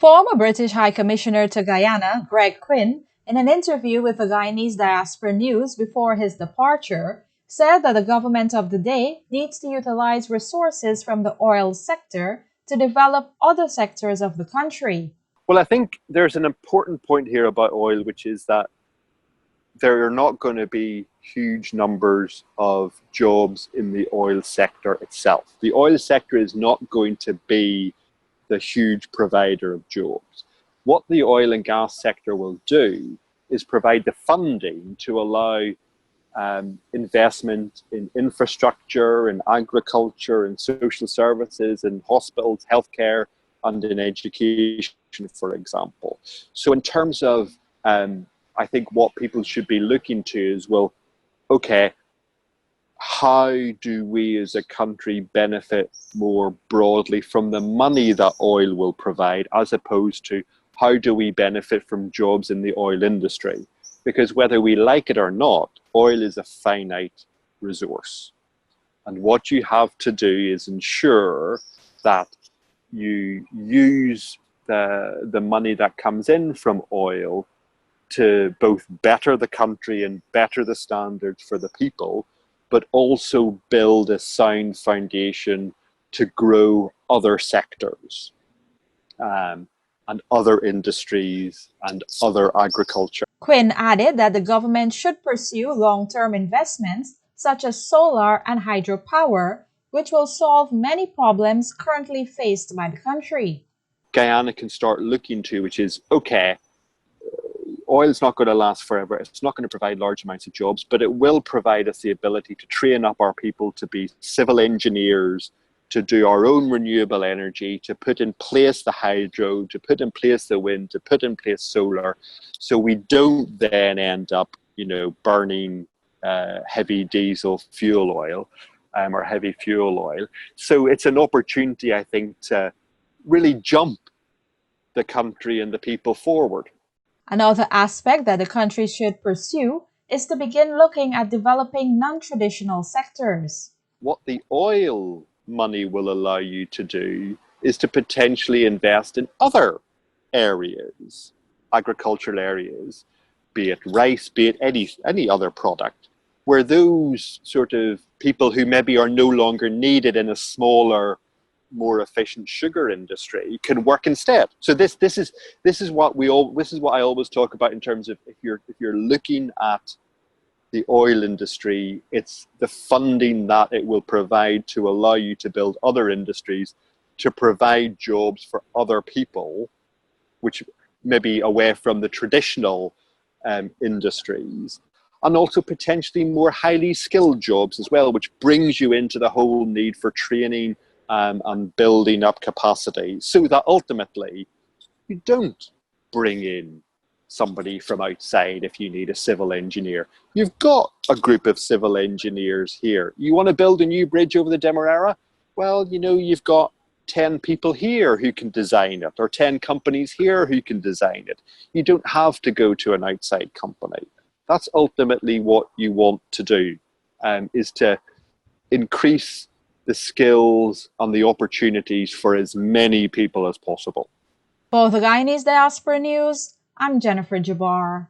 Former British High Commissioner to Guyana, Quinn, in an interview with the Guyanese Diaspora News before his departure, said that the government of the day needs to utilize resources from the oil sector to develop other sectors of the country. Well, I think there's an important point here about oil, which is that there are not going to be huge numbers of jobs in the oil sector itself. The oil sector is not going to be the huge provider of jobs. What the oil and gas sector will do is provide the funding to allow investment in infrastructure, in agriculture, in social services, in hospitals, healthcare, and in education, for example. So in terms of, I think what people should be looking to is, well, okay, how do we as a country benefit more broadly from the money that oil will provide, as opposed to how do we benefit from jobs in the oil industry? Because whether we like it or not, oil is a finite resource. And what you have to do is ensure that you use the money that comes in from oil to both better the country and better the standards for the people, but also build a sound foundation to grow other sectors and other industries and other agriculture. Quinn added that the government should pursue long-term investments such as solar and hydropower, which will solve many problems currently faced by the country. Guyana can start looking to, which is, okay, oil is not going to last forever. It's not going to provide large amounts of jobs, but it will provide us the ability to train up our people to be civil engineers, to do our own renewable energy, to put in place the hydro, to put in place the wind, to put in place solar, so we don't then end up, burning heavy diesel fuel oil or heavy fuel oil. So it's an opportunity, I think, to really jump the country and the people forward. Another aspect that the country should pursue is to begin looking at developing non-traditional sectors. What the oil money will allow you to do is to potentially invest in other areas, agricultural areas, be it rice, be it any other product, where those sort of people who maybe are no longer needed in a smaller, more efficient sugar industry can work instead. So this is what I always talk about in terms of if you're looking at the oil industry, it's the funding that it will provide to allow you to build other industries, to provide jobs for other people, which may be away from the traditional industries, and also potentially more highly skilled jobs as well, which brings you into the whole need for training and building up capacity, so that ultimately you don't bring in somebody from outside if you need a civil engineer. You've got a group of civil engineers here. You want to build a new bridge over the Demerara? Well, you've got 10 people here who can design it, or 10 companies here who can design it. You don't have to go to an outside company. That's ultimately what you want to do, is to increase the skills and the opportunities for as many people as possible. For the Guyanese Diaspora News, I'm Jennifer Jabbar.